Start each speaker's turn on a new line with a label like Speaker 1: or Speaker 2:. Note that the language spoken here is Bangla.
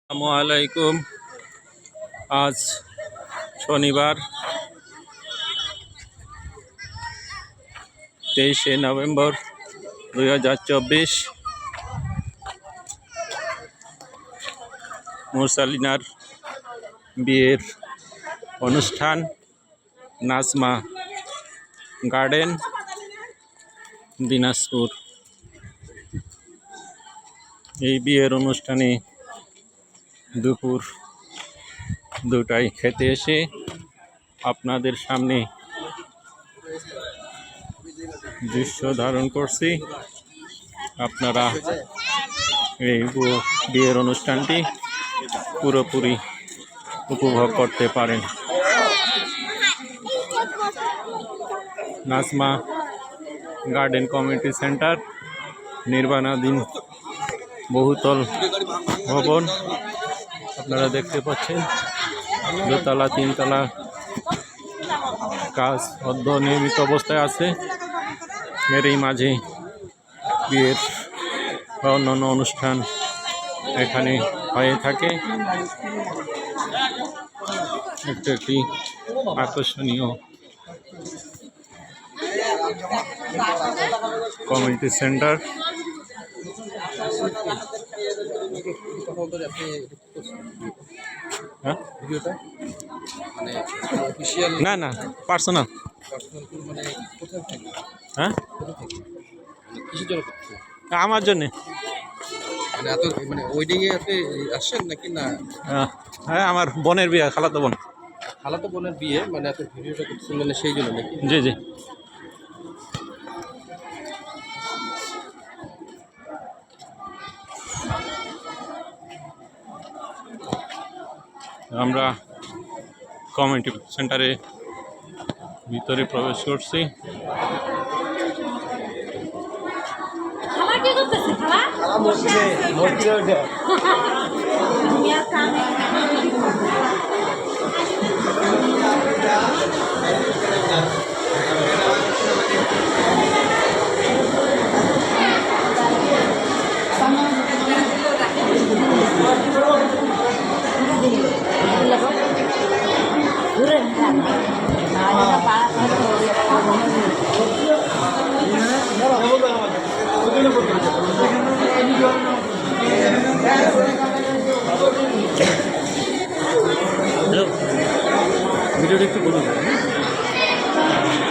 Speaker 1: আসসালামু আলাইকুম। আজ শনিবার 23শে নভেম্বর 2024। মুরসালিনার বিয়ের অনুষ্ঠান নাজমা গার্ডেন, দিনাজপুর। এই বিয়ের অনুষ্ঠানে দুপুর 2টায় খেতে এসে আপনাদের সামনে দৃশ্য ধারণ করছি। আপনারা এই বিয়ের অনুষ্ঠানটি পুরোপুরি উপভোগ করতে পারেন। নাজমা গার্ডেন কমিউনিটি সেন্টার, নির্মাণাধীন বহুতল ভবন। আপনারা দেখতে পাচ্ছেন দোতলা, 3তলা কাজ অর্ধনির্মিত অবস্থায় আছে। এরই মাঝে বিয়ের বা অন্যান্য অনুষ্ঠান এখানে হয়ে থাকে। একটি আকর্ষণীয় কমিউনিটি সেন্টার। না না, পার্সোনাল। হ্যাঁ, আমার জন্যে। হ্যাঁ, আমার বোনের বিয়ে, খালাতো বোনের
Speaker 2: বিয়ে, মানে এত ভিডিওটা করছেন মানে সেই জন্য নাকি?
Speaker 1: জি জি। আমরা কমিউনিটি সেন্টারে ভিতরে প্রবেশ করছি।